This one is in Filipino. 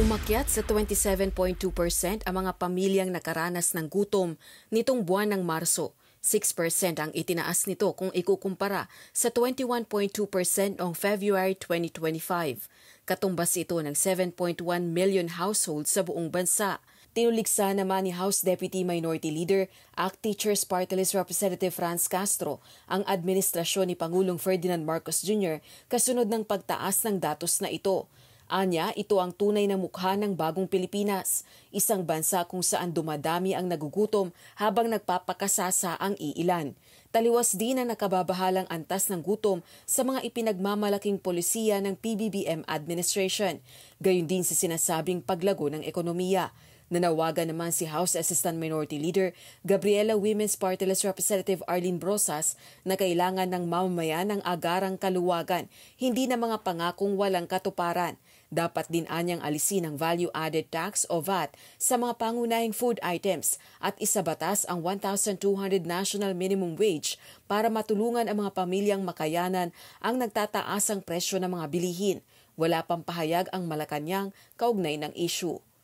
Umakyat sa 27.2% ang mga pamilyang nakaranas ng gutom nitong buwan ng Marso. 6% ang itinaas nito kung ikukumpara sa 21.2% noong February 2025. Katumbas ito ng 7.1 million households sa buong bansa. Tinuligsa naman ni House Deputy Minority Leader, ACT Teachers Party List Representative Franz Castro ang administrasyon ni Pangulong Ferdinand Marcos Jr. kasunod ng pagtaas ng datos na ito. Anya, ito ang tunay na mukha ng bagong Pilipinas, isang bansa kung saan dumadami ang nagugutom habang nagpapakasasa ang iilan. Taliwas din ang nakababahalang antas ng gutom sa mga ipinagmamalaking polisiya ng PBBM administration, gayon din sa sinasabing paglago ng ekonomiya. Nanawagan naman si House Assistant Minority Leader Gabriela Women's Party List Representative Arlene Brosas na kailangan ng mamamayan ng agarang kaluwagan, hindi na mga pangakong walang katuparan. Dapat din anyang alisin ang value-added tax o VAT sa mga pangunahing food items at isabatas ang 1,200 national minimum wage para matulungan ang mga pamilyang makayanan ang nagtataasang presyo ng mga bilihin. Wala pang pahayag ang Malacanang kaugnay ng issue.